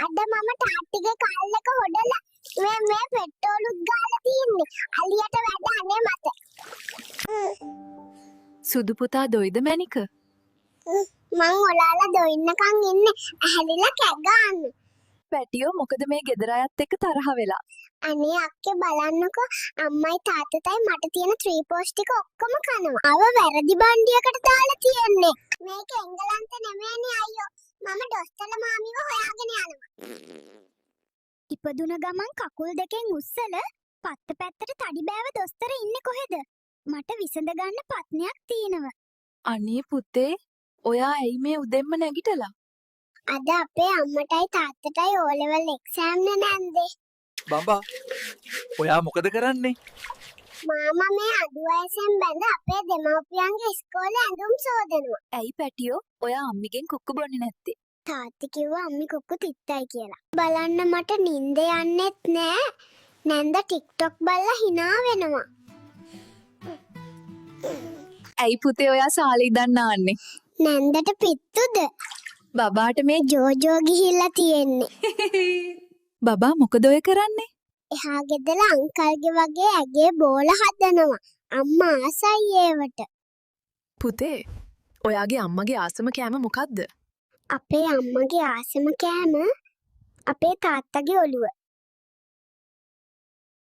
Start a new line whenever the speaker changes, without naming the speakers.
අද මම තාත්තිගේ කල්ලක හොඩලා මේ පෙට්‍රෝලුත් ගාලා තියන්නේ. අලියට වැඩ අනේ මට.
සුදු පුතා දොයිද මැනික?
මං ඔයාලා දොයින්නකන් ඉන්නේ ඇහැලිලා කැග ගන්න.
පැටියෝ මොකද මේ ගෙදර අයත් එක්ක තරහ වෙලා?
අනේ අක්කේ බලන්නකෝ අම්මයි තාත්තයි මට තියෙන 3 පෝස්ට් ටික ඔක්කොම කනවා. අව වැරදි බණ්ඩියකට දාලා තියන්නේ. මේක එංගලන්ත නෙමෙයිනේ අයියෝ. මම දොස්තර මාමිව හොයාගෙන යනවා. ඉපදුන ගමන් කකුල් දෙකෙන් උස්සල පත්ත පැත්තට තඩි බෑව දොස්තර ඉන්නේ කොහෙද? මට විසඳ ගන්න ප්‍රශ්නයක් තියෙනවා.
අනේ පුතේ, ඔයා ඇයි මේ උදෙන්ම නැගිටලා?
අද අපේ අම්මටයි තාත්තටයි O level exam නෑන්දේ.
බම්බා ඔයා මොකද කරන්නේ?
මාමා මේ අඩු වයසෙන් බැඳ අපේ දෙමව්පියන්ගේ ඉස්කෝලේ ඇඳුම් සෝදනවා.
ඇයි පැටියෝ, ඔයා අම්මිගෙන් කුක්කු බොන්නේ නැත්තේ?
තාත්ති කිව්වා අම්මි කුක්කු තිත්තයි කියලා. බලන්න මට නිින්ද යන්නෙත් නෑ. නැන්ද TikTok බලලා hina වෙනවා.
ඇයි පුතේ ඔයා සාලේ ඉදන් නාන්නේ?
නැන්දට පිත්තුද?
බබාට මේ
ජෝජෝ ගිහිල්ලා තියෙන්නේ.
බබා මොකද ඔය කරන්නේ?
එහා ගෙදර අංකල්ගේ වගේ ඇගේ බෝල හදනවා. අම්මා ආසයි ඒවට.
පුතේ, ඔයාගේ අම්මගේ ආසම කෑම මොකද්ද?
අපේ අම්මගේ ආසම කෑම අපේ තාත්තගේ ඔළුව.